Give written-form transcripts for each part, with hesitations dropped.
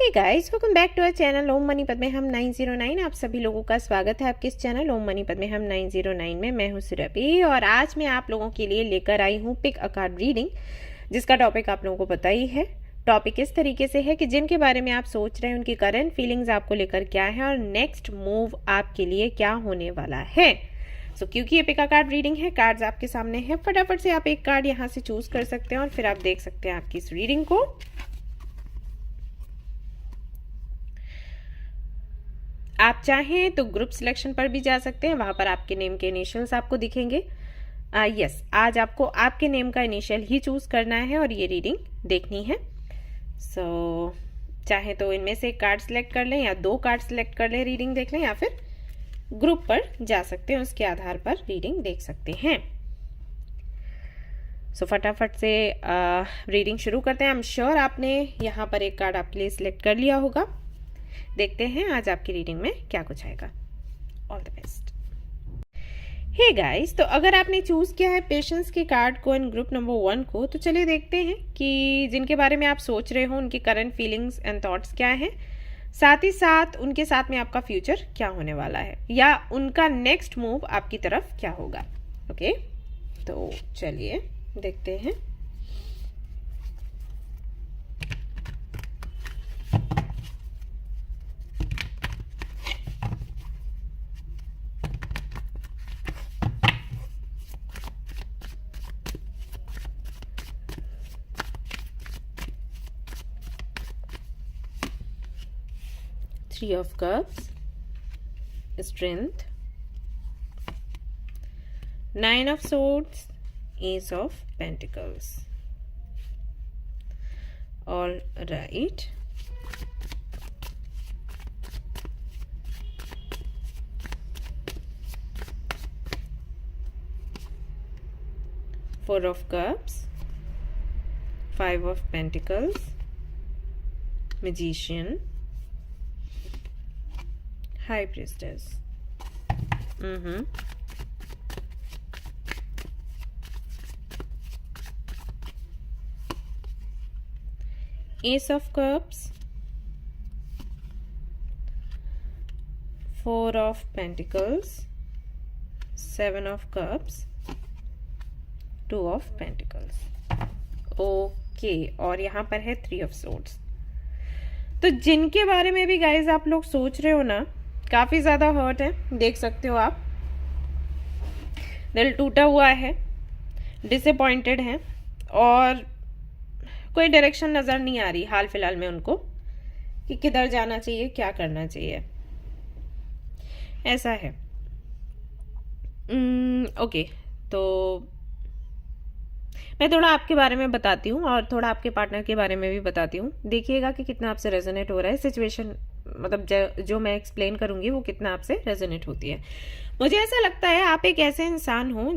Hey guys, welcome back to our channel ओम मनी पद में हम 909। आप सभी लोगों का स्वागत है आपके इस चैनल ओम मनी पद में हम 909 में। मैं हूं सुरभि और आज मैं आप लोगों के लिए लेकर आई हूं पिक अ कार्ड रीडिंग, जिसका टॉपिक आप लोगों को पता ही है। टॉपिक इस तरीके से है कि जिनके बारे में आप सोच रहे हैं उनकी करंट फीलिंग्स आपको लेकर क्या है और नेक्स्ट मूव आपके लिए क्या होने वाला है। क्योंकि ये पिक अ कार्ड रीडिंग है, कार्ड्स आपके सामने है, फटाफट से आप एक कार्ड यहाँ से चूज कर सकते हैं और फिर आप देख सकते हैं आपकी इस रीडिंग को। आप चाहें तो ग्रुप सिलेक्शन पर भी जा सकते हैं, वहां पर आपके नेम के इनिशियल्स आपको दिखेंगे। यस, आज आपको आपके नेम का इनिशियल ही चूज करना है और ये रीडिंग देखनी है। चाहे तो इनमें से एक कार्ड सिलेक्ट कर लें या दो कार्ड सिलेक्ट कर लें, रीडिंग देख लें, या फिर ग्रुप पर जा सकते हैं, उसके आधार पर रीडिंग देख सकते हैं। फटाफट से रीडिंग शुरू करते हैं। आई एम श्योर आपने यहाँ पर एक कार्ड आपके लिए सिलेक्ट कर लिया होगा। देखते हैं आज आपकी रीडिंग में क्या कुछ आएगा। All the best. Hey guys, तो अगर आपने चूज किया है पेशेंस के कार्ड को एंड ग्रुप नंबर 1 को, तो चलिए देखते हैं कि जिनके बारे में आप सोच रहे हो उनकी करंट फीलिंग्स एंड थॉट्स क्या हैं, साथ ही साथ उनके साथ में आपका फ्यूचर क्या होने वाला है या उनका नेक्स्ट मूव आपकी तरफ क्या होगा। ओके, तो चलिए देखते हैं। Three of Cups, Strength, Nine of Swords, Ace of Pentacles. All right. Four of Cups, Five of Pentacles, Magician, High Priestess. Ace of Cups, Four of Pentacles, Seven of Cups, Two of Pentacles. Okay, और यहाँ पर है Three of Swords। तो जिनके बारे में भी guys आप लोग सोच रहे हो ना, काफी ज्यादा हर्ट है, देख सकते हो आप, दिल टूटा हुआ है, डिसअपॉइंटेड है और कोई डायरेक्शन नजर नहीं आ रही हाल फिलहाल में उनको कि किधर जाना चाहिए, क्या करना चाहिए, ऐसा है। ओके, तो मैं थोड़ा आपके बारे में बताती हूँ और थोड़ा आपके पार्टनर के बारे में भी बताती हूँ। देखिएगा कि कितना आपसे रेजोनेट हो रहा है सिचुएशन, मतलब जो मैं एक्सप्लेन करूंगी वो कितना आपसे रेजोनेट होती है। मुझे ऐसा लगता है आप एक ऐसे इंसान हो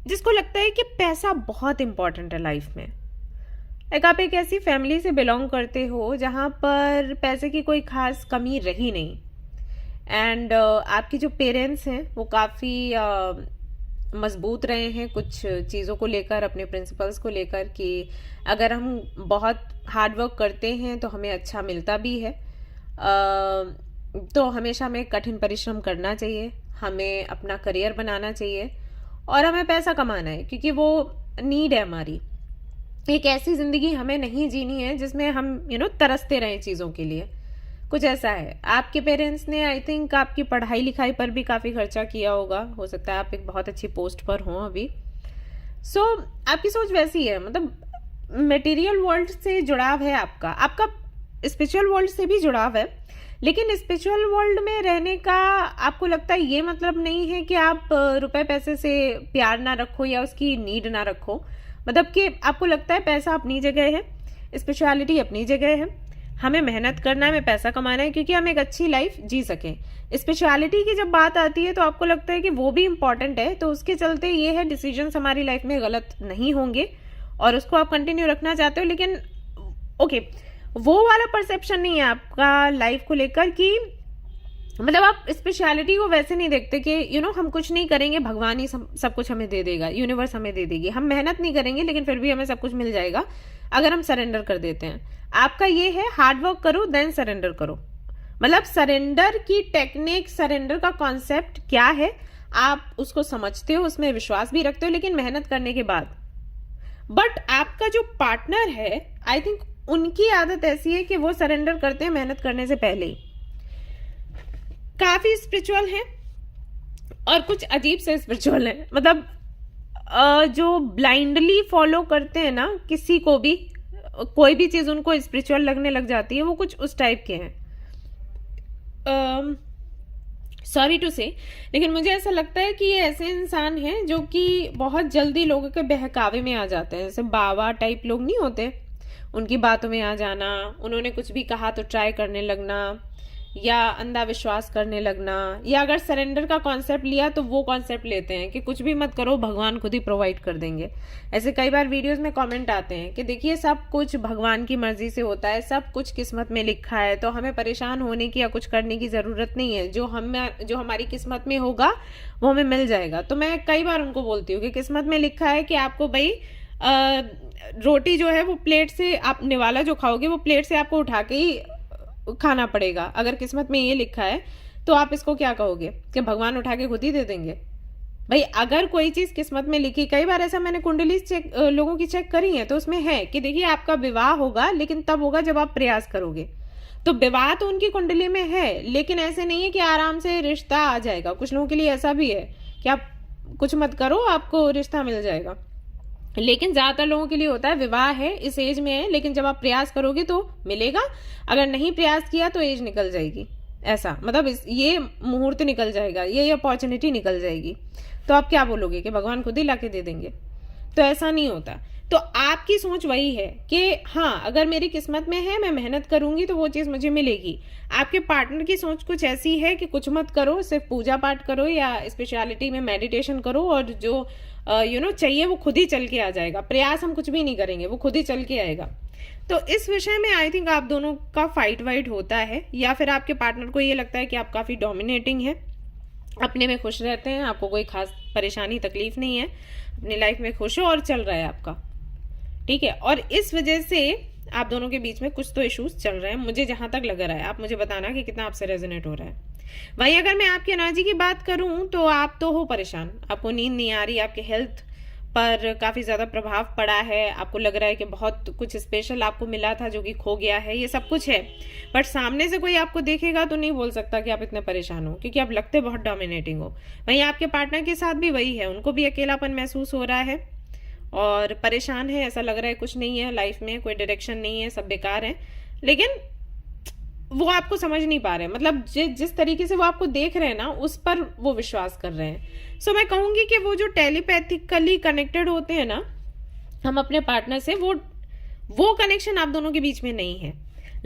जिसको लगता है कि पैसा बहुत इंपॉर्टेंट है लाइफ में। आप एक ऐसी फैमिली से बिलोंग करते हो जहां पर पैसे की कोई खास कमी रही नहीं एंड आपके जो पेरेंट्स हैं वो काफ़ी मजबूत रहे हैं कुछ चीज़ों को लेकर, अपने प्रिंसिपल्स को लेकर, कि अगर हम बहुत हार्ड वर्क करते हैं तो हमें अच्छा मिलता भी है। तो हमेशा हमें कठिन परिश्रम करना चाहिए, हमें अपना करियर बनाना चाहिए और हमें पैसा कमाना है, क्योंकि वो नीड है हमारी। एक ऐसी ज़िंदगी हमें नहीं जीनी है जिसमें हम तरसते रहें चीज़ों के लिए। कुछ ऐसा है। आपके पेरेंट्स ने आई थिंक आपकी पढ़ाई लिखाई पर भी काफ़ी खर्चा किया होगा, हो सकता है आप एक बहुत अच्छी पोस्ट पर हों अभी। आपकी सोच वैसी है, मतलब मटेरियल वर्ल्ड से जुड़ाव है आपका स्पिरिचुअल वर्ल्ड से भी जुड़ाव है, लेकिन स्पिरिचुअल वर्ल्ड में रहने का आपको लगता है ये मतलब नहीं है कि आप रुपए पैसे से प्यार ना रखो या उसकी नीड ना रखो। मतलब कि आपको लगता है पैसा अपनी जगह है, स्पिरिचुअलिटी अपनी जगह है, हमें मेहनत करना है, हमें पैसा कमाना है क्योंकि हम एक अच्छी लाइफ जी सकें। स्पिरिचुअलिटी की जब बात आती है तो आपको लगता है कि वो भी इम्पॉर्टेंट है, तो उसके चलते ये है डिसीजंस हमारी लाइफ में गलत नहीं होंगे और उसको आप कंटिन्यू रखना चाहते हो। लेकिन ओके, वो वाला परसेप्शन नहीं है आपका लाइफ को लेकर कि मतलब आप स्पेशलिटी को वैसे नहीं देखते कि हम कुछ नहीं करेंगे, भगवान ही सब कुछ हमें दे देगा, यूनिवर्स हमें दे देगी, हम मेहनत नहीं करेंगे लेकिन फिर भी हमें सब कुछ मिल जाएगा अगर हम सरेंडर कर देते हैं। आपका ये है हार्ड वर्क करो देन सरेंडर करो। मतलब सरेंडर की टेक्निक, सरेंडर का कॉन्सेप्ट क्या है, आप उसको समझते हो, उसमें विश्वास भी रखते हो, लेकिन मेहनत करने के बाद। बट आपका जो पार्टनर है, आई थिंक उनकी आदत ऐसी है कि वो सरेंडर करते हैं मेहनत करने से पहले ही। काफी स्पिरिचुअल है और कुछ अजीब से स्पिरिचुअल है। मतलब जो ब्लाइंडली फॉलो करते हैं ना किसी को भी, कोई भी चीज उनको स्पिरिचुअल लगने लग जाती है, वो कुछ उस टाइप के हैं। सॉरी टू से, लेकिन मुझे ऐसा लगता है कि ये ऐसे इंसान हैं जो कि बहुत जल्दी लोगों के बहकावे में आ जाते हैं। जैसे बाबा टाइप लोग नहीं होते, उनकी बातों में आ जाना, उन्होंने कुछ भी कहा तो ट्राई करने लगना, या अंधा विश्वास करने लगना, या अगर सरेंडर का कॉन्सेप्ट लिया तो वो कॉन्सेप्ट लेते हैं कि कुछ भी मत करो, भगवान खुद ही प्रोवाइड कर देंगे। ऐसे कई बार वीडियोस में कमेंट आते हैं कि देखिए सब कुछ भगवान की मर्जी से होता है, सब कुछ किस्मत में लिखा है, तो हमें परेशान होने की या कुछ करने की जरूरत नहीं है, जो हमारी किस्मत में होगा वो हमें मिल जाएगा। तो मैं कई बार उनको बोलती हूँ कि किस्मत में लिखा है कि आपको भाई रोटी जो है वो प्लेट से, आप निवाला जो खाओगे वो प्लेट से आपको उठा के ही खाना पड़ेगा। अगर किस्मत में ये लिखा है तो आप इसको क्या कहोगे कि भगवान उठा के खुद ही दे देंगे? भाई अगर कोई चीज किस्मत में लिखी, कई बार ऐसा मैंने कुंडली चेक लोगों की चेक करी है तो उसमें है कि देखिए आपका विवाह होगा लेकिन तब होगा जब आप प्रयास करोगे। तो विवाह तो उनकी कुंडली में है, लेकिन ऐसे नहीं है कि आराम से रिश्ता आ जाएगा। कुछ लोगों के लिए ऐसा भी है कि आप कुछ मत करो आपको रिश्ता मिल जाएगा, लेकिन ज्यादातर लोगों के लिए होता है विवाह है, इस एज में है, लेकिन जब आप प्रयास करोगे तो मिलेगा, अगर नहीं प्रयास किया तो एज निकल जाएगी। ऐसा मतलब ये मुहूर्त निकल जाएगा, ये अपॉर्चुनिटी निकल जाएगी। तो आप क्या बोलोगे कि भगवान खुद ही लाके दे देंगे? तो ऐसा नहीं होता। तो आपकी सोच वही है कि हाँ अगर मेरी किस्मत में है, मैं मेहनत करूंगी तो वो चीज मुझे मिलेगी। आपके पार्टनर की सोच कुछ ऐसी है कि कुछ मत करो, सिर्फ पूजा पाठ करो या स्पेशलिटी में मेडिटेशन करो, और जो चाहिए वो खुद ही चल के आ जाएगा, प्रयास हम कुछ भी नहीं करेंगे, वो खुद ही चल के आएगा। तो इस विषय में आई थिंक आप दोनों का फाइट वाइट होता है, या फिर आपके पार्टनर को ये लगता है कि आप काफी डोमिनेटिंग है, अपने में खुश रहते हैं, आपको कोई खास परेशानी तकलीफ नहीं है, अपनी लाइफ में खुश हो और चल रहा है आपका, ठीक है। और इस वजह से आप दोनों के बीच में कुछ तो इश्यूज चल रहे हैं, मुझे जहां तक लग रहा है। आप मुझे बताना कि कितना आपसे रेजोनेट हो रहा है। वहीं अगर मैं आपकी एनर्जी की बात करूं तो आप तो हो परेशान, आपको नींद नहीं आ रही, आपके हेल्थ पर काफी ज्यादा प्रभाव पड़ा है, आपको लग रहा है कि बहुत कुछ स्पेशल आपको मिला था जो कि खो गया है, ये सब कुछ है। बट सामने से कोई आपको देखेगा तो नहीं बोल सकता कि आप इतने परेशान हो, क्योंकि आप लगते बहुत डोमिनेटिंग हो। वहीं आपके पार्टनर के साथ भी वही है, उनको भी अकेलापन महसूस हो रहा है और परेशान है, ऐसा लग रहा है कुछ नहीं है लाइफ में, कोई डायरेक्शन नहीं है, सब बेकार है, लेकिन वो आपको समझ नहीं पा रहे। मतलब जिस तरीके से वो आपको देख रहे हैं ना, उस पर वो विश्वास कर रहे हैं। सो मैं कहूंगी कि वो जो टेलीपैथिकली कनेक्टेड होते हैं ना हम अपने पार्टनर से, वो कनेक्शन आप दोनों के बीच में नहीं है।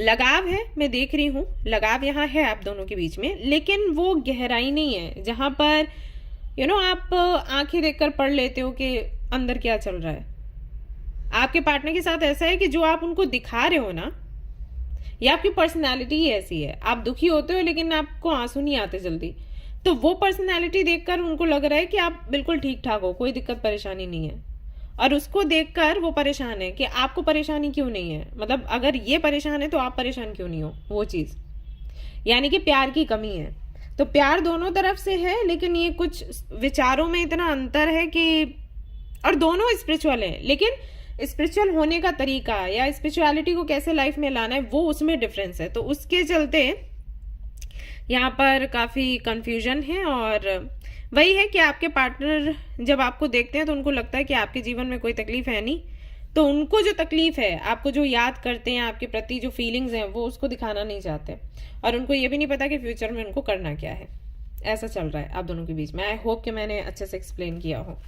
लगाव है, मैं देख रही हूँ लगाव यहाँ है आप दोनों के बीच में, लेकिन वो गहराई नहीं है जहां पर आप आंखें देखकर पढ़ लेते हो कि अंदर क्या चल रहा है। आपके पार्टनर के साथ ऐसा है कि जो आप उनको दिखा रहे हो ना, या आपकी पर्सनालिटी ही ऐसी है, आप दुखी होते हो लेकिन आपको आंसू नहीं आते जल्दी, तो वो पर्सनालिटी देखकर उनको लग रहा है कि आप बिल्कुल ठीक ठाक हो, कोई दिक्कत परेशानी नहीं है, और उसको देखकर वो परेशान है कि आपको परेशानी क्यों नहीं है। मतलब अगर ये परेशान है तो आप परेशान क्यों नहीं हो, वो चीज, यानी कि प्यार की कमी है। तो प्यार दोनों तरफ से है, लेकिन ये कुछ विचारों में इतना अंतर है कि, और दोनों स्पिरिचुअल है, लेकिन स्पिरिचुअल होने का तरीका या स्पिरिचुअलिटी को कैसे लाइफ में लाना है वो उसमें डिफरेंस है। तो उसके चलते यहाँ पर काफी कंफ्यूजन है। और वही है कि आपके पार्टनर जब आपको देखते हैं तो उनको लगता है कि आपके जीवन में कोई तकलीफ है नहीं, तो उनको जो तकलीफ है, आपको जो याद करते हैं, आपके प्रति जो फीलिंग्स हैं, वो उसको दिखाना नहीं चाहते, और उनको ये भी नहीं पता कि फ्यूचर में उनको करना क्या है। ऐसा चल रहा है आप दोनों के बीच में। आई होप कि मैंने अच्छे से एक्सप्लेन किया हो।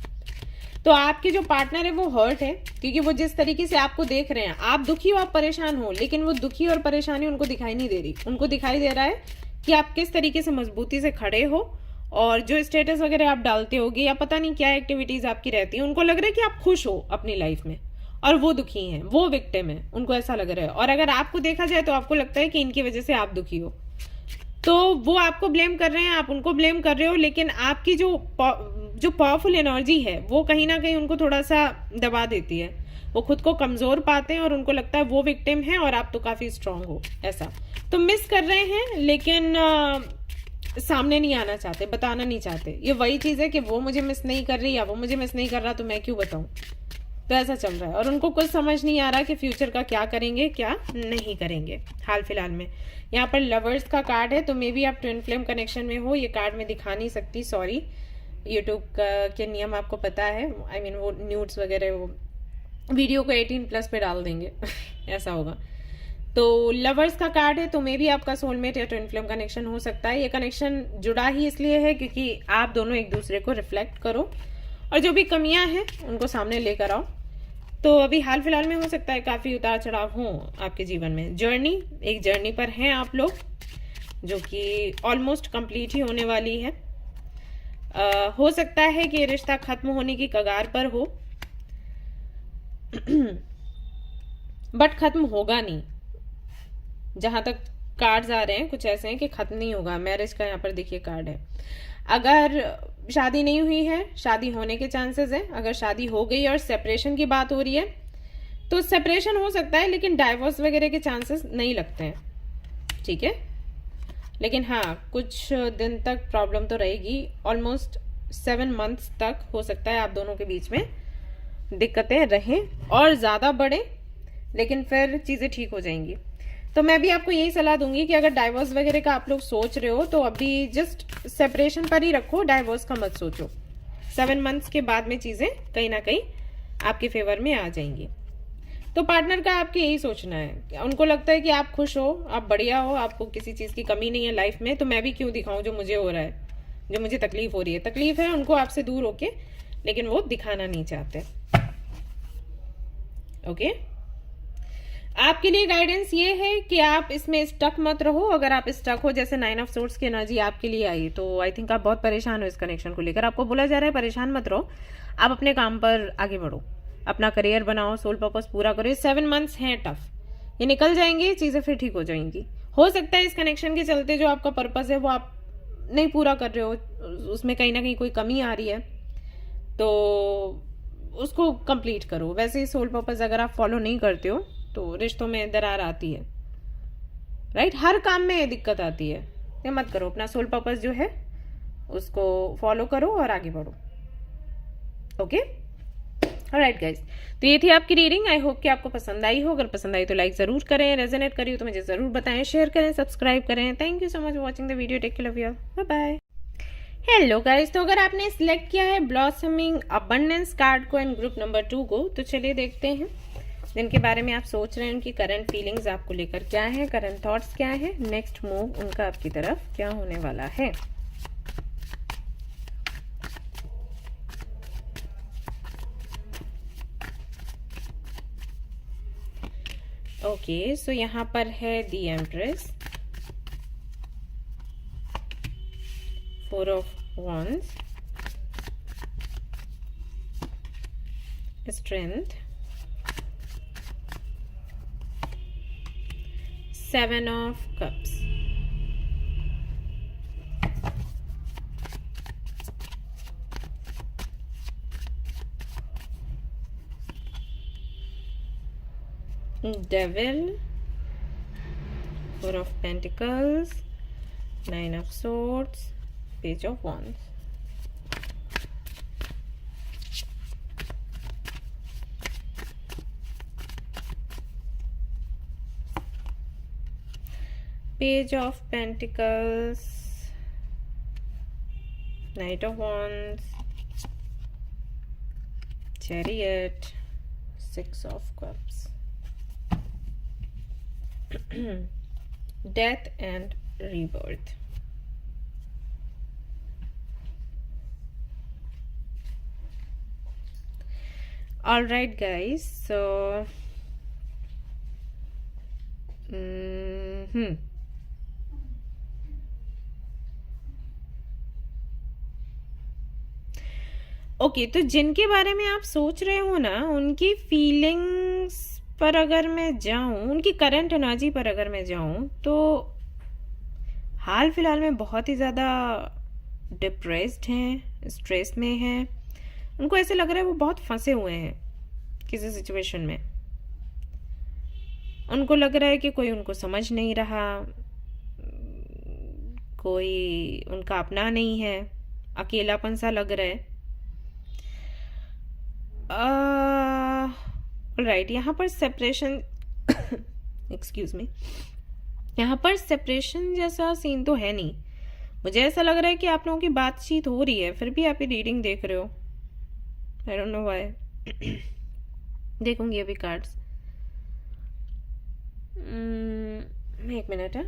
तो आपके जो पार्टनर है वो हर्ट है, क्योंकि वो जिस तरीके से आपको देख रहे हैं, आप दुखी हो, आप परेशान हो, लेकिन वो दुखी और परेशानी उनको दिखाई नहीं दे रही। उनको दिखाई दे रहा है कि आप किस तरीके से मजबूती से खड़े हो, और जो स्टेटस वगैरह आप डालते होगे या पता नहीं क्या एक्टिविटीज आपकी रहती है, उनको लग रहा है कि आप खुश हो अपनी लाइफ में, और वो दुखी हैं, वो विक्टिम है, उनको ऐसा लग रहा है। और अगर आपको देखा जाए तो आपको लगता है कि इनकी वजह से आप दुखी हो। तो वो आपको ब्लेम कर रहे हैं, आप उनको ब्लेम कर रहे हो, लेकिन आपकी जो पावरफुल एनर्जी है वो कहीं ना कहीं उनको थोड़ा सा दबा देती है। वो खुद को कमजोर पाते हैं और उनको लगता है वो विक्टिम है और आप तो काफी स्ट्रांग हो। ऐसा तो मिस कर रहे हैं, लेकिन सामने नहीं आना चाहते, बताना नहीं चाहते। ये वही चीज है कि वो मुझे मिस नहीं कर रही या वो मुझे मिस नहीं कर रहा, तो मैं क्यों बताऊं। तो ऐसा चल रहा है और उनको कुछ समझ नहीं आ रहा कि फ्यूचर का क्या करेंगे क्या नहीं करेंगे हाल फिलहाल में। यहाँ पर लवर्स का कार्ड है, तो मे बी आप ट्विन फ्लेम कनेक्शन में हो। ये कार्ड मैं दिखा नहीं सकती, सॉरी, यूट्यूब के नियम आपको पता है। आई मीन वो न्यूड्स वगैरह वो वीडियो को 18+ पे डाल देंगे ऐसा होगा। तो लवर्स का कार्ड है, तो मे बी आपका सोलमेट या ट्विन फ्लेम कनेक्शन हो सकता है। ये कनेक्शन जुड़ा ही इसलिए है क्योंकि आप दोनों एक दूसरे को रिफ्लेक्ट करो और जो भी कमियां हैं उनको सामने लेकर आओ। तो अभी हाल फिलहाल में हो सकता है काफी उतार चढ़ाव हो आपके जीवन में। एक जर्नी पर हैं आप लोग, जो कि ऑलमोस्ट कंप्लीट ही होने वाली है। हो सकता है कि ये रिश्ता खत्म होने की कगार पर हो बट खत्म होगा नहीं। जहां तक कार्ड्स आ रहे हैं कुछ ऐसे हैं कि खत्म नहीं होगा। मैरिज का यहाँ पर देखिए कार्ड है। अगर शादी नहीं हुई है, शादी होने के चांसेस है। अगर शादी हो गई और सेपरेशन की बात हो रही है तो सेपरेशन हो सकता है, लेकिन डाइवोर्स वगैरह के चांसेस नहीं लगते हैं, ठीक है। लेकिन हाँ, कुछ दिन तक प्रॉब्लम तो रहेगी। ऑलमोस्ट 7 मंथ्स तक हो सकता है आप दोनों के बीच में दिक्कतें रहें और ज्यादा बढ़े, लेकिन फिर चीजें ठीक हो जाएंगी। तो मैं भी आपको यही सलाह दूंगी कि अगर डाइवोर्स वगैरह का आप लोग सोच रहे हो तो अभी जस्ट सेपरेशन पर ही रखो, डाइवोर्स का मत सोचो। 7 मंथ्स के बाद में चीजें कहीं ना कहीं आपके फेवर में आ जाएंगी। तो पार्टनर का आपके यही सोचना है। उनको लगता है कि आप खुश हो, आप बढ़िया हो, आपको किसी चीज की कमी नहीं है लाइफ में, तो मैं भी क्यों दिखाऊं जो मुझे हो रहा है, जो मुझे तकलीफ हो रही है। तकलीफ है उनको आपसे दूर होके, लेकिन वो दिखाना नहीं चाहते। ओके, आपके लिए गाइडेंस ये है कि आप इसमें स्टक मत रहो। अगर आप स्टक हो, जैसे 9 ऑफ सोर्ड्स की एनर्जी आपके लिए आई, तो आई थिंक आप बहुत परेशान हो इस कनेक्शन को लेकर। आपको बोला जा रहा है परेशान मत रहो, आप अपने काम पर आगे बढ़ो, अपना करियर बनाओ, सोल पर्पस पूरा करो। ये 7 मंथ्स हैं टफ, ये निकल जाएंगे, चीजें फिर ठीक हो जाएंगी। हो सकता है इस कनेक्शन के चलते जो आपका पर्पस है वो आप नहीं पूरा कर रहे हो, उसमें कहीं ना कहीं कोई कमी आ रही है, तो उसको कंप्लीट करो। वैसे ही सोल पर्पस अगर आप फॉलो नहीं करते हो तो रिश्तों में दरार आती है, राइट। हर काम में दिक्कत आती है, ये मत करो। अपना सोल पर्पस जो है उसको फॉलो करो और आगे बढ़ो। ओके, ऑलराइट गाइस, तो ये थी आपकी रीडिंग। आई होप कि आपको पसंद आई हो। अगर पसंद आई तो लाइक जरूर करें, रेजोनेट करी हो तो मुझे जरूर बताएं, शेयर करें, सब्सक्राइब करें। Thank you so much watching the video. Take care, love you, bye bye. Hello guys, तो अगर आपने सिलेक्ट किया है ब्लॉसमिंग अबंडेंस कार्ड को एंड ग्रुप नंबर 2 को, तो चलिए देखते हैं जिनके बारे में आप सोच रहे हैं उनकी करंट फीलिंग्स आपको लेकर क्या है, करंट थॉट्स क्या है, नेक्स्ट मूव उनका आपकी तरफ क्या होने वाला है। ओके, सो यहाँ पर है the empress, 4 of wands, strength, 7 of cups, devil, 4 of pentacles, 9 of swords, page of wands. Page of Pentacles, Knight of Wands, Chariot, 6 of Cups, Death and Rebirth. Alright guys, so okay, तो जिनके बारे में आप सोच रहे हो ना, उनकी फीलिंग्स पर अगर मैं जाऊं, उनकी करंट एनर्जी पर अगर मैं जाऊं, तो हाल फिलहाल में बहुत ही ज़्यादा डिप्रेस्ड हैं, स्ट्रेस में हैं। उनको ऐसे लग रहा है वो बहुत फंसे हुए हैं किसी सिचुएशन में। उनको लग रहा है कि कोई उनको समझ नहीं रहा, कोई उनका अपना नहीं है, अकेलापन सा लग रहा है। राइट, यहाँ पर सेपरेशन एक्सक्यूज मी, यहाँ पर सेपरेशन जैसा सीन तो है नहीं। मुझे ऐसा लग रहा है कि आप लोगों की बातचीत हो रही है, फिर भी आप ये रीडिंग देख रहे हो। I don't know why. देखूंगी अभी कार्ड्स। एक मिनट है।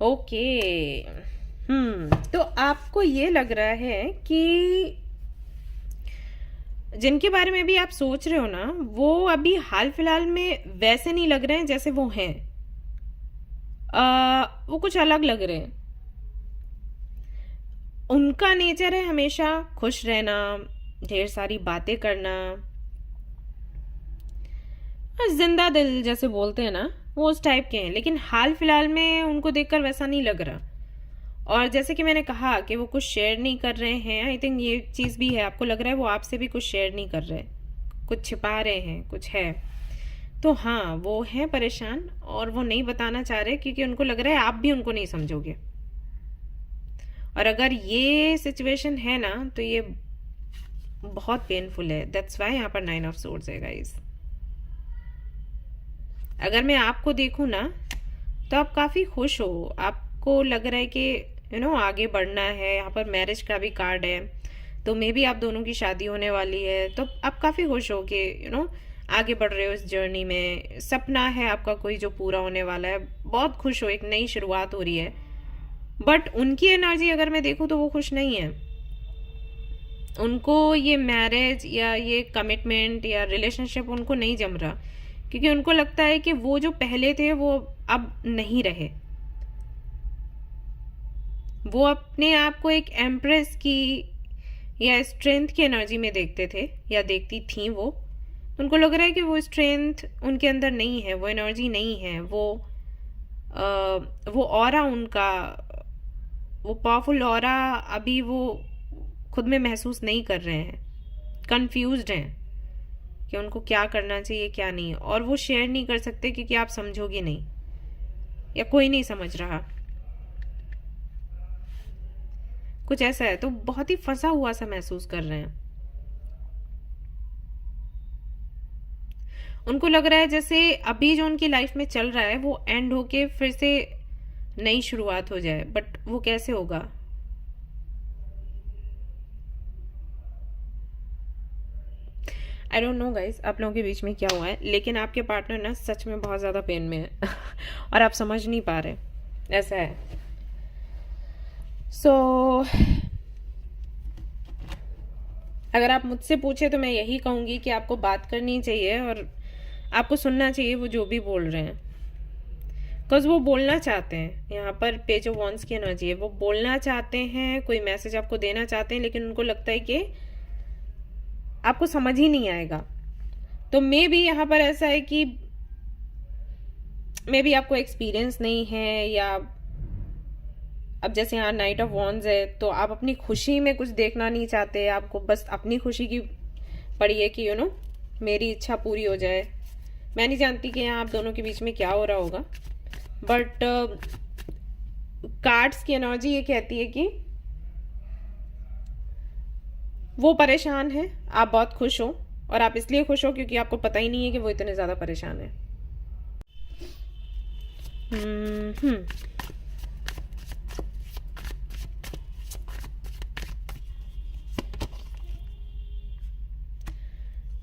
ओके। तो आपको ये लग रहा है कि जिनके बारे में भी आप सोच रहे हो ना, वो अभी हाल फिलहाल में वैसे नहीं लग रहे हैं जैसे वो हैं। वो कुछ अलग लग रहे हैं। उनका नेचर है हमेशा खुश रहना, ढेर सारी बातें करना, जिंदा दिल जैसे बोलते हैं ना, वो उस टाइप के हैं। लेकिन हाल फिलहाल में उनको देखकर वैसा नहीं लग रहा। और जैसे कि मैंने कहा कि वो कुछ शेयर नहीं कर रहे हैं, आई थिंक ये चीज़ भी है। आपको लग रहा है वो आपसे भी कुछ शेयर नहीं कर रहे, कुछ छिपा रहे हैं, कुछ है। तो हाँ, वो हैं परेशान और वो नहीं बताना चाह रहे क्योंकि उनको लग रहा है आप भी उनको नहीं समझोगे। और अगर ये सिचुएशन है ना, तो ये बहुत पेनफुल है। दैट्स वाई यहाँ पर 9 ऑफ सोर्ड्स है गाइस। अगर मैं आपको देखूं ना, तो आप काफ़ी खुश हो। आपको लग रहा है कि आगे बढ़ना है। यहाँ पर मैरिज का भी कार्ड है, तो मे बी आप दोनों की शादी होने वाली है। तो आप काफ़ी खुश हो कि आगे बढ़ रहे हो इस जर्नी में। सपना है आपका कोई जो पूरा होने वाला है। बहुत खुश हो, एक नई शुरुआत हो रही है। बट उनकी एनर्जी अगर मैं देखूं तो वो खुश नहीं है। उनको ये मैरिज या ये कमिटमेंट या रिलेशनशिप उनको नहीं जम रहा, क्योंकि उनको लगता है कि वो जो पहले थे वो अब नहीं रहे। वो अपने आप को एक एम्प्रेस की या स्ट्रेंथ की एनर्जी में देखते थे या देखती थी वो। उनको लग रहा है कि वो स्ट्रेंथ उनके अंदर नहीं है, वो एनर्जी नहीं है, वो ऑरा उनका, वो पावरफुल ऑरा अभी वो खुद में महसूस नहीं कर रहे हैं। कंफ्यूज्ड हैं कि उनको क्या करना चाहिए क्या नहीं। और वो शेयर नहीं कर सकते क्योंकि आप समझोगे नहीं या कोई नहीं समझ रहा, कुछ ऐसा है। तो बहुत ही फंसा हुआ सा महसूस कर रहे हैं। उनको लग रहा है जैसे अभी जो उनकी लाइफ में चल रहा है वो एंड होके फिर से नई शुरुआत हो जाए, बट वो कैसे होगा। आई डोंट नो गाइस आप लोगों के बीच में क्या हुआ है, लेकिन आपके पार्टनर ना सच में बहुत ज़्यादा पेन में है और आप समझ नहीं पा रहे, ऐसा है। सो अगर आप मुझसे पूछे तो मैं यही कहूँगी कि आपको बात करनी चाहिए और आपको सुनना चाहिए वो जो भी बोल रहे हैं, बिकॉज वो बोलना चाहते हैं। यहाँ पर पेज ऑफ वॉन्ड्स की एनर्जी है, वो बोलना चाहते हैं, कोई मैसेज आपको देना चाहते हैं, लेकिन उनको लगता है कि आपको समझ ही नहीं आएगा। तो मे बी यहाँ पर ऐसा है कि मे बी आपको एक्सपीरियंस नहीं है, या अब जैसे यहाँ नाइट ऑफ वॉन्ड्स है तो आप अपनी खुशी में कुछ देखना नहीं चाहते, आपको बस अपनी खुशी की पड़ी है कि मेरी इच्छा पूरी हो जाए। मैं नहीं जानती कि यहाँ आप दोनों के बीच में क्या हो रहा होगा, बट कार्ड्स की एनर्जी ये कहती है कि वो परेशान है, आप बहुत खुश हो, और आप इसलिए खुश हो क्योंकि आपको पता ही नहीं है कि वो इतने ज़्यादा परेशान है।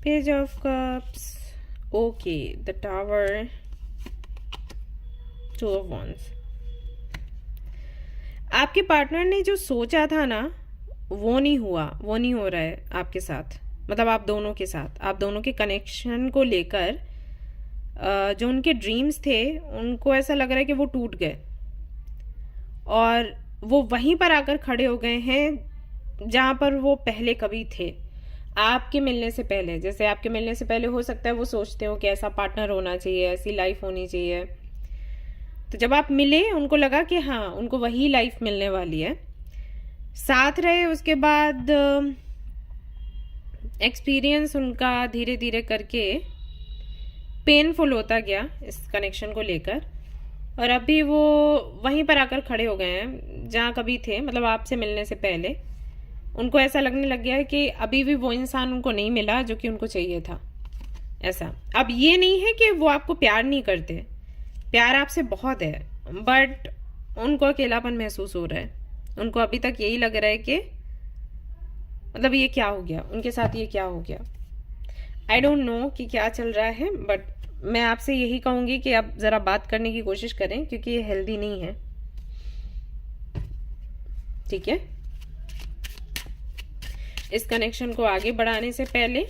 Page of Cups, okay, the Tower, Two of Wands। आपके पार्टनर ने जो सोचा था ना वो नहीं हुआ, वो नहीं हो रहा है आपके साथ, मतलब आप दोनों के साथ, आप दोनों के कनेक्शन को लेकर जो उनके ड्रीम्स थे उनको ऐसा लग रहा है कि वो टूट गए, और वो वहीं पर आकर खड़े हो गए हैं जहाँ पर वो पहले कभी थे, आपके मिलने से पहले। जैसे आपके मिलने से पहले हो सकता है वो सोचते हो कि ऐसा पार्टनर होना चाहिए, ऐसी लाइफ होनी चाहिए, तो जब आप मिले उनको लगा कि हाँ उनको वही लाइफ मिलने वाली है। साथ रहे, उसके बाद एक्सपीरियंस उनका धीरे धीरे करके पेनफुल होता गया इस कनेक्शन को लेकर, और अभी वो वहीं पर आकर खड़े हो गए हैं जहाँ कभी थे, मतलब आपसे मिलने से पहले। उनको ऐसा लगने लग गया है कि अभी भी वो इंसान उनको नहीं मिला जो कि उनको चाहिए था। ऐसा, अब ये नहीं है कि वो आपको प्यार नहीं करते, प्यार आपसे बहुत है, बट उनको अकेलापन महसूस हो रहा है। उनको अभी तक यही लग रहा है कि मतलब ये क्या हो गया, उनके साथ ये क्या हो गया। आई डोंट नो कि क्या चल रहा है, बट मैं आपसे यही कहूंगी कि आप ज़रा बात करने की कोशिश करें, क्योंकि ये हेल्दी नहीं है। ठीक है, इस कनेक्शन को आगे बढ़ाने से पहले,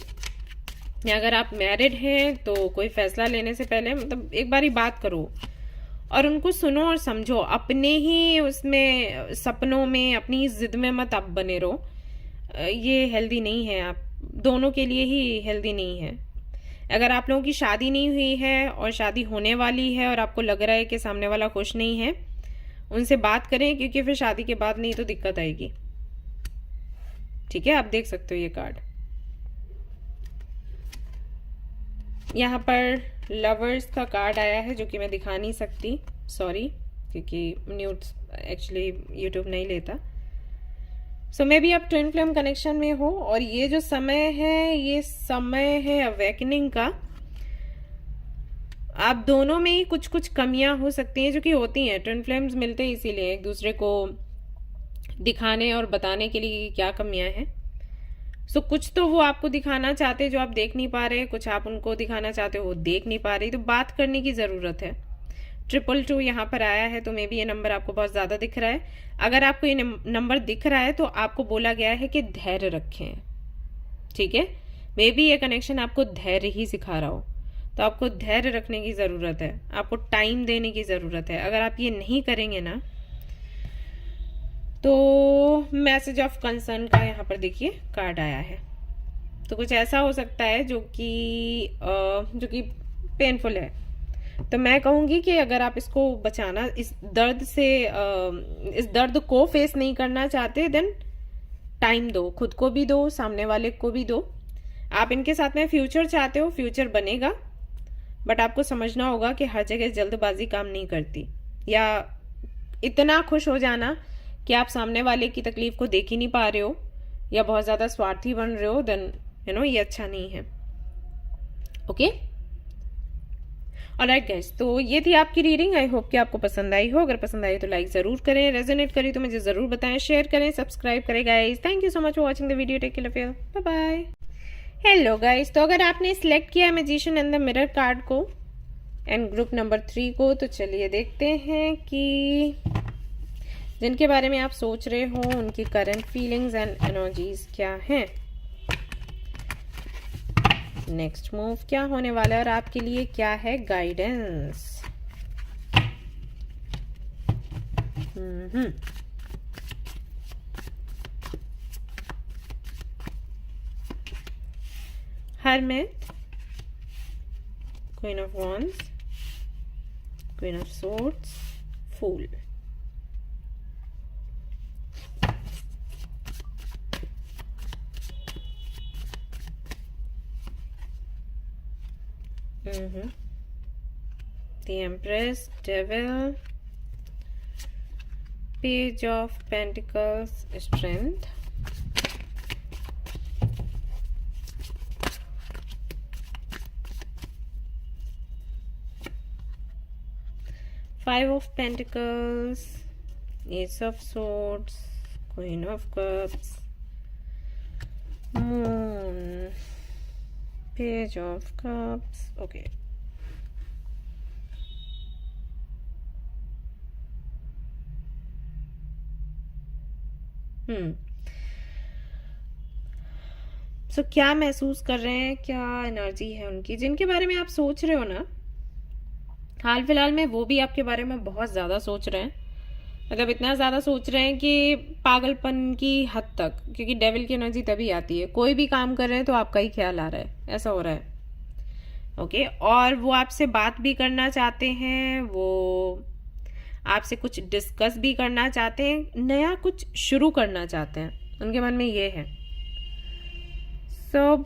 या अगर आप मैरिड हैं तो कोई फैसला लेने से पहले मतलब एक बारी बात करो और उनको सुनो और समझो। अपने ही उसमें सपनों में, अपनी जिद में मत आप बने रहो। ये हेल्दी नहीं है, आप दोनों के लिए ही हेल्दी नहीं है। अगर आप लोगों की शादी नहीं हुई है और शादी होने वाली है और आपको लग रहा है कि सामने वाला खुश नहीं है, उनसे बात करें, क्योंकि फिर शादी के बाद नहीं तो दिक्कत आएगी। ठीक है, आप देख सकते हो ये कार्ड। यहाँ पर लवर्स का कार्ड आया है जो कि मैं दिखा नहीं सकती, सॉरी, क्योंकि म्यूट एक्चुअली यूट्यूब नहीं लेता। सो मे बी आप ट्विन फ्लेम कनेक्शन में हो, और ये जो समय है ये समय है अवेकनिंग का। आप दोनों में ही कुछ कुछ कमियां हो सकती हैं जो कि होती हैं। ट्विन फ्लेम्स मिलते हैं इसीलिए एक दूसरे को दिखाने और बताने के लिए क्या कमियां हैं। सो कुछ तो वो आपको दिखाना चाहते हैं जो आप देख नहीं पा रहे, कुछ आप उनको दिखाना चाहते हो वो देख नहीं पा रही, तो बात करने की ज़रूरत है। 222 यहाँ पर आया है, तो मे बी ये नंबर आपको बहुत ज़्यादा दिख रहा है। अगर आपको ये नंबर दिख रहा है तो आपको बोला गया है कि धैर्य रखें। ठीक है, मे बी ये कनेक्शन आपको धैर्य ही सिखा रहा हो, तो आपको धैर्य रखने की ज़रूरत है, आपको टाइम देने की ज़रूरत है। अगर आप ये नहीं करेंगे ना, तो मैसेज ऑफ कंसर्न का यहाँ पर देखिए कार्ड आया है। तो कुछ ऐसा हो सकता है जो कि पेनफुल है। तो मैं कहूँगी कि अगर आप इसको बचाना, इस दर्द से, इस दर्द को फेस नहीं करना चाहते, देन टाइम दो, खुद को भी दो, सामने वाले को भी दो। आप इनके साथ में फ्यूचर चाहते हो, फ्यूचर बनेगा, बट आपको समझना होगा कि हर जगह जल्दबाजी काम नहीं करती, या इतना खुश हो जाना कि आप सामने वाले की तकलीफ को देख ही नहीं पा रहे हो, या बहुत ज़्यादा स्वार्थी बन रहे हो, देन ये अच्छा नहीं है। ओके, ऑलराइट गाइस, तो ये थी आपकी रीडिंग। आई होप कि आपको पसंद आई हो। अगर पसंद आई तो लाइक ज़रूर करें, रेजोनेट करी तो मुझे ज़रूर बताएं, शेयर करें, सब्सक्राइब करें guys. Thank you so much for watching the video, take care, bye bye. Hello guys, तो अगर आपने सिलेक्ट किया magician and the mirror card को एंड ग्रुप नंबर 3 को, तो चलिए देखते हैं कि जिनके बारे में आप सोच रहे हो उनकी करंट फीलिंग्स एंड एनर्जीज क्या हैं, नेक्स्ट मूव क्या होने वाला है, और आपके लिए क्या है guidance. Hermit, queen of wands, queen of swords, fool. The Empress, Devil, Page of Pentacles, Strength, Five of Pentacles, Ace of Swords, Queen of Cups, Moon, Page of Cups. Okay. सो क्या महसूस कर रहे हैं, क्या एनर्जी है उनकी, जिनके बारे में आप सोच रहे हो ना, हाल फिलहाल में वो भी आपके बारे में बहुत ज़्यादा सोच रहे हैं, मतलब इतना ज़्यादा सोच रहे हैं कि पागलपन की हद तक, क्योंकि डेविल की एनर्जी तभी आती है, कोई भी काम कर रहे हैं तो आपका ही ख्याल आ रहा है, ऐसा हो रहा है। ओके, और वो आपसे बात भी करना चाहते हैं, वो आपसे कुछ डिस्कस भी करना चाहते हैं, नया कुछ शुरू करना चाहते हैं, उनके मन में ये है। सो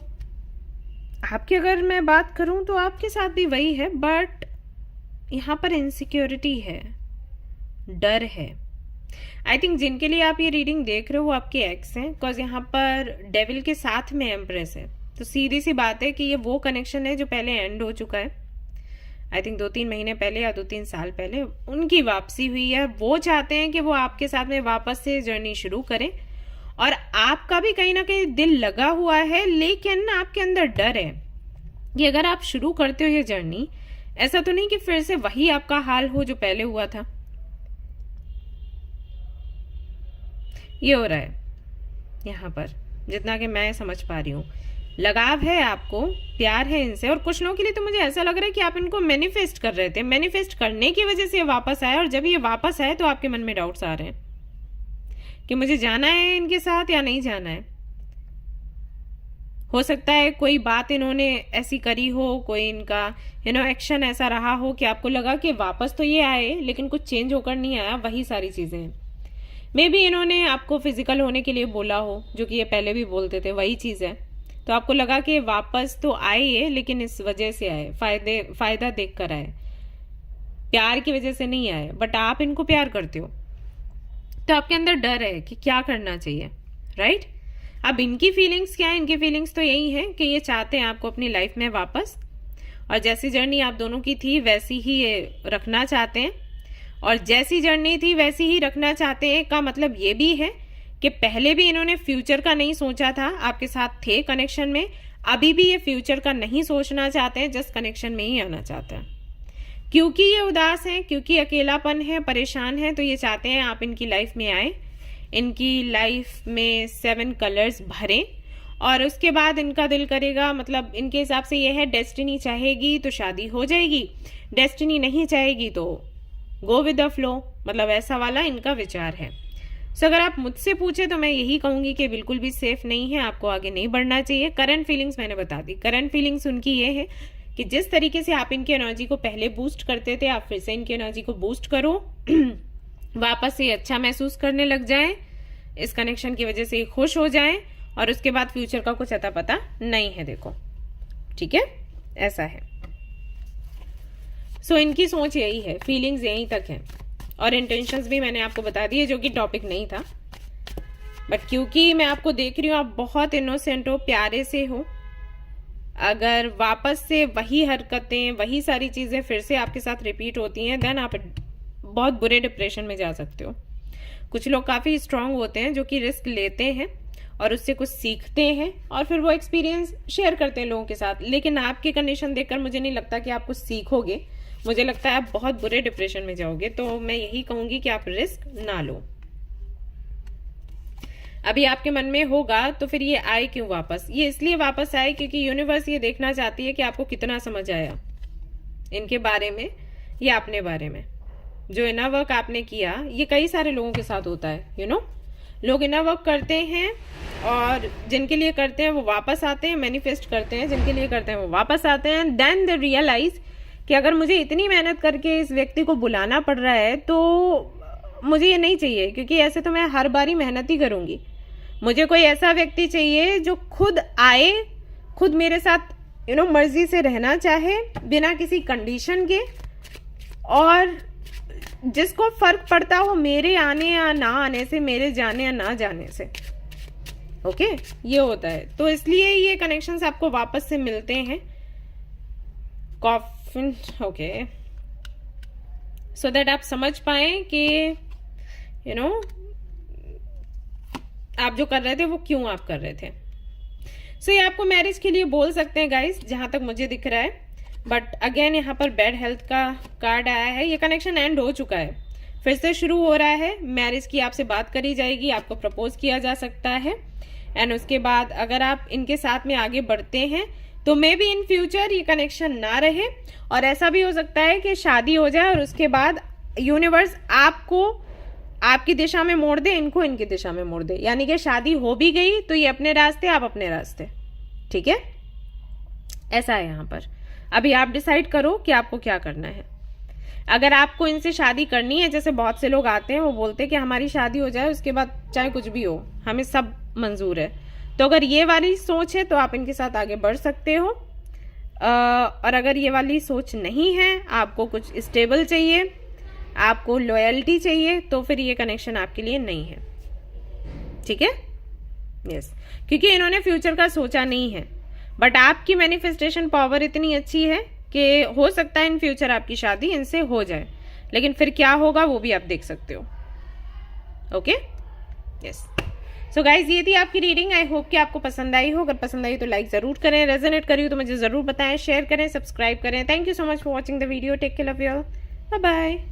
आपकी अगर मैं बात करूं तो आपके साथ भी वही है, बट यहाँ पर इनसिक्योरिटी है, डर है। आई थिंक जिनके लिए आप ये रीडिंग देख रहे हो वो आपके एक्स हैं, बिकॉज यहाँ पर डेविल के साथ में एम्प्रेस है, तो सीधी सी बात है कि ये वो कनेक्शन है जो पहले एंड हो चुका है। आई थिंक 2-3 महीने पहले या 2-3 साल पहले उनकी वापसी हुई है। वो चाहते हैं कि वो आपके साथ में वापस से जर्नी शुरू करें, और आपका भी कहीं ना कहीं दिल लगा हुआ है, लेकिन आपके अंदर डर है कि अगर आप शुरू करते हो ये जर्नी, ऐसा तो नहीं कि फिर से वही आपका हाल हो जो पहले हुआ था। ये हो रहा है यहाँ पर, जितना कि मैं समझ पा रही हूँ। लगाव है आपको, प्यार है इनसे, और कुछ लोगों के लिए तो मुझे ऐसा लग रहा है कि आप इनको मैनिफेस्ट कर रहे थे, मैनिफेस्ट करने की वजह से ये वापस आए, और जब ये वापस आए तो आपके मन में डाउट्स आ रहे हैं कि मुझे जाना है इनके साथ या नहीं जाना है। हो सकता है कोई बात इन्होंने ऐसी करी हो, कोई इनका एक्शन ऐसा रहा हो कि आपको लगा कि वापस तो ये आए लेकिन कुछ चेंज होकर नहीं आया, वही सारी चीजें हैं। मे बी इन्होंने आपको फिजिकल होने के लिए बोला हो, जो कि ये पहले भी बोलते थे, वही चीज है। तो आपको लगा कि वापस तो आए ये, लेकिन इस वजह से आए, फायदा देख कर आए, प्यार की वजह से नहीं आए, बट आप इनको प्यार करते हो, तो आपके अंदर डर है कि क्या करना चाहिए, राइट? अब इनकी फीलिंग्स क्या है? इनकी फीलिंग्स तो यही है कि ये चाहते हैं आपको अपनी लाइफ में वापस, और जैसी जर्नी आप दोनों की थी वैसी ही ये रखना चाहते हैं, और जैसी जर्नी थी वैसी ही रखना चाहते हैं का मतलब ये भी है कि पहले भी इन्होंने फ्यूचर का नहीं सोचा था, आपके साथ थे कनेक्शन में, अभी भी ये फ्यूचर का नहीं सोचना चाहते हैं, जस्ट कनेक्शन में ही आना चाहते हैं। क्योंकि ये उदास हैं, क्योंकि अकेलापन है, परेशान है, तो ये चाहते हैं आप इनकी लाइफ में आए, इनकी लाइफ में 7 कलर्स भरें, और उसके बाद इनका दिल करेगा, मतलब इनके हिसाब से ये है, डेस्टिनी चाहेगी तो शादी हो जाएगी, डेस्टिनी नहीं चाहेगी तो गो विद द फ्लो, मतलब ऐसा वाला इनका विचार है। सो अगर आप मुझसे पूछे तो मैं यही कहूंगी कि बिल्कुल भी सेफ नहीं है, आपको आगे नहीं बढ़ना चाहिए। करंट फीलिंग्स मैंने बता दी, करंट फीलिंग्स उनकी ये है कि जिस तरीके से आप इनकी एनर्जी को पहले बूस्ट करते थे, आप फिर से इनकी एनर्जी को बूस्ट करो, वापस से अच्छा महसूस करने लग जाएं, इस कनेक्शन की वजह से खुश हो जाएं, और उसके बाद फ्यूचर का कुछ अता पता नहीं है, देखो, ठीक है, ऐसा है। सो इनकी सोच यही है, फीलिंग्स यहीं तक है, और इंटेंशंस भी मैंने आपको बता दिए, जो कि टॉपिक नहीं था, बट क्योंकि मैं आपको देख रही हूँ आप बहुत इनोसेंट हो, प्यारे से हो, अगर वापस से वही हरकतें, वही सारी चीजें फिर से आपके साथ रिपीट होती हैं, देन आप बहुत बुरे डिप्रेशन में जा सकते हो। कुछ लोग काफी स्ट्रांग होते हैं जो कि रिस्क लेते हैं और उससे कुछ सीखते हैं, और फिर वो एक्सपीरियंस शेयर करते हैं लोगों के साथ, लेकिन आपकी कंडीशन देखकर मुझे नहीं लगता कि आप कुछ सीखोगे, मुझे लगता है आप बहुत बुरे डिप्रेशन में जाओगे। तो मैं यही कहूंगी कि आप रिस्क ना लो। अभी आपके मन में होगा तो फिर ये आए क्यों वापस? ये इसलिए वापस आए क्योंकि यूनिवर्स ये देखना चाहती है कि आपको कितना समझ आया इनके बारे में या अपने बारे में। जो इनर वर्क आपने किया, ये कई सारे लोगों के साथ होता है, लोग इनर वर्क करते हैं, और जिनके लिए करते हैं वो वापस आते हैं, मैनिफेस्ट करते हैं, जिनके लिए करते हैं वो वापस आते हैं, देन दे रियलाइज कि अगर मुझे इतनी मेहनत करके इस व्यक्ति को बुलाना पड़ रहा है तो मुझे ये नहीं चाहिए, क्योंकि ऐसे तो मैं हर बारी मेहनत ही करूंगी। मुझे कोई ऐसा व्यक्ति चाहिए जो खुद आए, खुद मेरे साथ मर्जी से रहना चाहे, बिना किसी कंडीशन के, और जिसको फर्क पड़ता हो मेरे आने या ना आने से, मेरे जाने या ना जाने से। ओके, ये होता है। तो इसलिए ये कनेक्शंस आपको वापस से मिलते हैं। कॉफिन, ओके, सो दैट आप समझ पाए कि आप जो कर रहे थे वो क्यों आप कर रहे थे। सो ये आपको मैरिज के लिए बोल सकते हैं गाइस, जहां तक मुझे दिख रहा है। बट अगेन यहाँ पर बैड हेल्थ का कार्ड आया है। ये कनेक्शन एंड हो चुका है, फिर से शुरू हो रहा है। मैरिज की आपसे बात करी जाएगी, आपको प्रपोज किया जा सकता है, एंड उसके बाद अगर आप इनके साथ में आगे बढ़ते हैं तो मे बी इन फ्यूचर ये कनेक्शन ना रहे, और ऐसा भी हो सकता है कि शादी हो जाए और उसके बाद यूनिवर्स आपको आपकी दिशा में मोड़ दे, इनको इनकी दिशा में मोड़ दे, यानी कि शादी हो भी गई तो ये अपने रास्ते, आप अपने रास्ते। ठीक है, ऐसा है यहाँ पर। अभी आप डिसाइड करो कि आपको क्या करना है। अगर आपको इनसे शादी करनी है, जैसे बहुत से लोग आते हैं वो बोलते हैं कि हमारी शादी हो जाए उसके बाद चाहे कुछ भी हो हमें सब मंजूर है, तो अगर ये वाली सोच है तो आप इनके साथ आगे बढ़ सकते हो। और अगर ये वाली सोच नहीं है, आपको कुछ स्टेबल चाहिए, आपको लॉयल्टी चाहिए, तो फिर ये कनेक्शन आपके लिए नहीं है। ठीक है, यस, क्योंकि इन्होंने फ्यूचर का सोचा नहीं है। बट आपकी मैनिफेस्टेशन पावर इतनी अच्छी है कि हो सकता है इन फ्यूचर आपकी शादी इनसे हो जाए, लेकिन फिर क्या होगा वो भी आप देख सकते हो। Okay, yes. सो गाइज, ये थी आपकी रीडिंग। आई होप कि आपको पसंद आई हो। अगर पसंद आई तो लाइक जरूर करें, रेजोनेट करी हो तो मुझे जरूर बताएं, शेयर करें, सब्सक्राइब करें। Thank you so much for watching the video. Take care, love you all, bye bye.